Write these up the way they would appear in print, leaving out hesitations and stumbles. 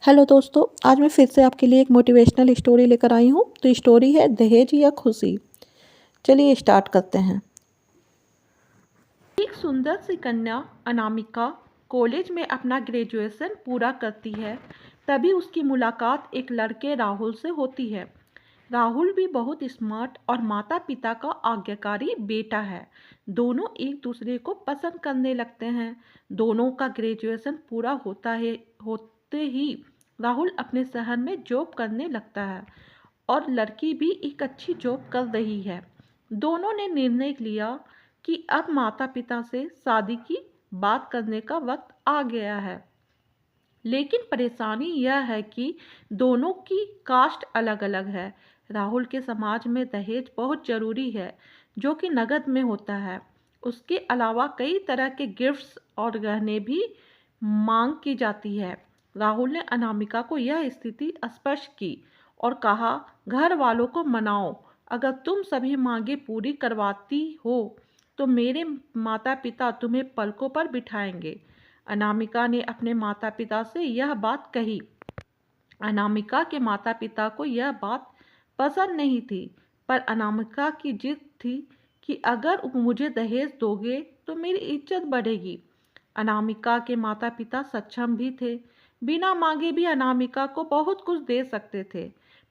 Hello दोस्तों, आज मैं फिर से आपके लिए एक मोटिवेशनल स्टोरी लेकर आई हूँ। तो स्टोरी है दहेज या खुशी। चलिए स्टार्ट करते हैं। एक सुंदर सी कन्या अनामिका कॉलेज में अपना ग्रेजुएशन पूरा करती है। तभी उसकी मुलाकात एक लड़के राहुल से होती है। राहुल भी बहुत स्मार्ट और माता पिता का आज्ञाकारी बेटा है। दोनों एक दूसरे को पसंद करने लगते हैं। दोनों का ग्रेजुएशन पूरा होते ही राहुल अपने शहर में जॉब करने लगता है और लड़की भी एक अच्छी जॉब कर रही है। दोनों ने निर्णय लिया कि अब माता पिता से शादी की बात करने का वक्त आ गया है। लेकिन परेशानी यह है कि दोनों की कास्ट अलग अलग है। राहुल के समाज में दहेज बहुत जरूरी है, जो कि नकद में होता है। उसके अलावा कई तरह के गिफ्ट्स और गहने भी मांग की जाती है। राहुल ने अनामिका को यह स्थिति स्पष्ट की और कहा, घर वालों को मनाओ, अगर तुम सभी मांगे पूरी करवाती हो तो मेरे माता पिता तुम्हें पलकों पर बिठाएंगे। अनामिका ने अपने माता पिता से यह बात कही। अनामिका के माता पिता को यह बात पसंद नहीं थी, पर अनामिका की जिद थी कि अगर मुझे दहेज दोगे तो मेरी इज्जत बढ़ेगी। अनामिका के माता पिता सक्षम भी थे। बिना मांगे भी अनामिका को बहुत कुछ दे सकते थे,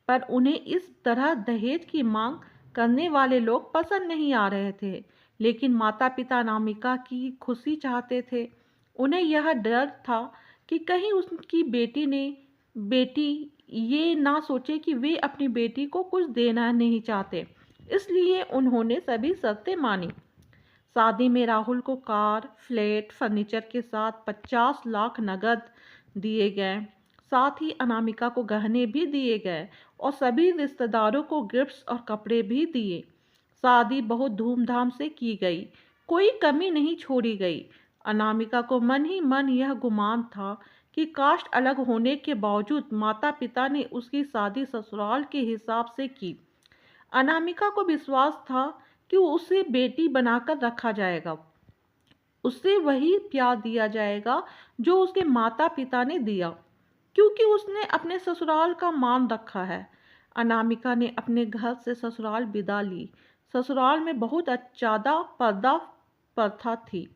पर उन्हें इस तरह दहेज की मांग करने वाले लोग पसंद नहीं आ रहे थे। लेकिन माता पिता अनामिका की खुशी चाहते थे। उन्हें यह डर था कि कहीं उनकी बेटी ये ना सोचे कि वे अपनी बेटी को कुछ देना नहीं चाहते। इसलिए उन्होंने सभी शर्तें मानी। शादी में राहुल को कार, फ्लैट, फर्नीचर के साथ 50 लाख नगद दिए गए। साथ ही अनामिका को गहने भी दिए गए और सभी रिश्तेदारों को गिफ्ट्स और कपड़े भी दिए। शादी बहुत धूमधाम से की गई, कोई कमी नहीं छोड़ी गई। अनामिका को मन ही मन यह गुमान था कि कास्ट अलग होने के बावजूद माता पिता ने उसकी शादी ससुराल के हिसाब से की। अनामिका को विश्वास था कि उसे बेटी बनाकर रखा जाएगा, उसे वही प्यार दिया जाएगा जो उसके माता पिता ने दिया, क्योंकि उसने अपने ससुराल का मान रखा है। अनामिका ने अपने घर से ससुराल विदा ली। ससुराल में बहुत ज़्यादा पर्दा प्रथा थी।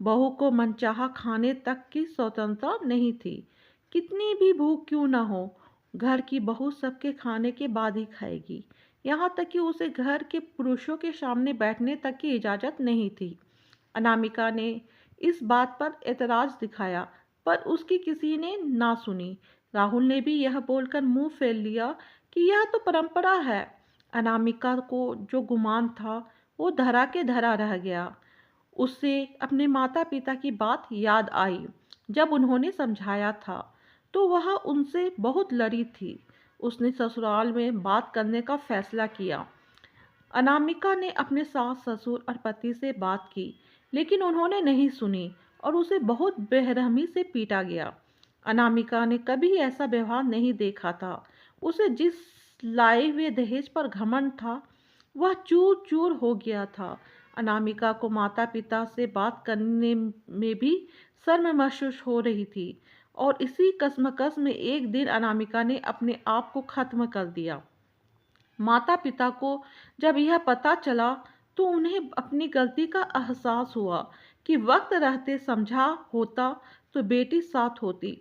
बहू को मनचाहा खाने तक की स्वतंत्रता नहीं थी। कितनी भी भूख क्यों न हो, घर की बहू सबके खाने के बाद ही खाएगी। यहाँ तक कि उसे घर के पुरुषों के सामने बैठने तक की इजाज़त नहीं थी। अनामिका ने इस बात पर एतराज़ दिखाया, पर उसकी किसी ने ना सुनी। राहुल ने भी यह बोलकर मुंह फेर लिया कि यह तो परंपरा है। अनामिका को जो गुमान था वो धरा के धरा रह गया। उसे अपने माता पिता की बात याद आई। जब उन्होंने समझाया था तो वह उनसे बहुत लड़ी थी। उसने ससुराल में बात करने का फैसला किया। अनामिका ने अपने सास ससुर और पति से बात की, लेकिन उन्होंने नहीं सुनी और उसे बहुत बेरहमी से पीटा गया। अनामिका ने कभी ऐसा व्यवहार नहीं देखा था। उसे जिस लाए हुए दहेज पर घमंड था वह चूर चूर हो गया था। अनामिका को माता पिता से बात करने में भी शर्म महसूस हो रही थी और इसी कश्मकश में एक दिन अनामिका ने अपने आप को खत्म कर दिया। माता पिता को जब यह पता चला तो उन्हें अपनी गलती का एहसास हुआ कि वक्त रहते समझा होता तो बेटी साथ होती।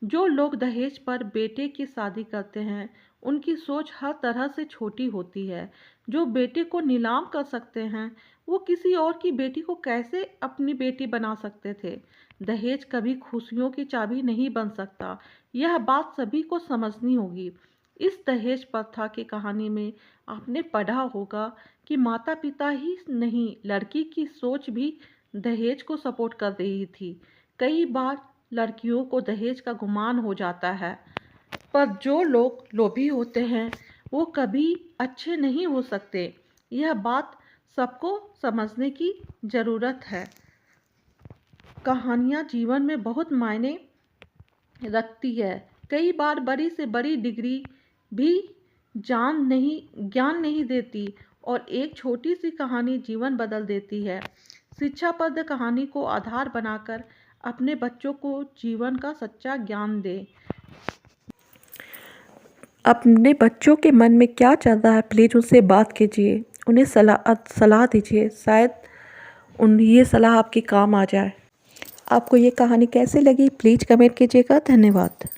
जो लोग दहेज पर बेटे की शादी करते हैं उनकी सोच हर तरह से छोटी होती है। जो बेटे को नीलाम कर सकते हैं वो किसी और की बेटी को कैसे अपनी बेटी बना सकते थे। दहेज कभी खुशियों की चाबी नहीं बन सकता, यह बात सभी को समझनी होगी। इस दहेज प्रथा की कहानी में आपने पढ़ा होगा कि माता पिता ही नहीं, लड़की की सोच भी दहेज को सपोर्ट कर रही थी। कई बार लड़कियों को दहेज का गुमान हो जाता है, पर जो लोग लोभी होते हैं वो कभी अच्छे नहीं हो सकते। यह बात सबको समझने की ज़रूरत है। कहानियाँ जीवन में बहुत मायने रखती है। कई बार बड़ी से बड़ी डिग्री भी ज्ञान नहीं देती और एक छोटी सी कहानी जीवन बदल देती है। शिक्षाप्रद कहानी को आधार बनाकर अपने बच्चों को जीवन का सच्चा ज्ञान दें। अपने बच्चों के मन में क्या चल रहा है प्लीज़ उनसे बात कीजिए, उन्हें सलाह दीजिए, शायद उन ये सलाह आपके काम आ जाए। आपको ये कहानी कैसी लगी प्लीज़ कमेंट कीजिएगा। धन्यवाद।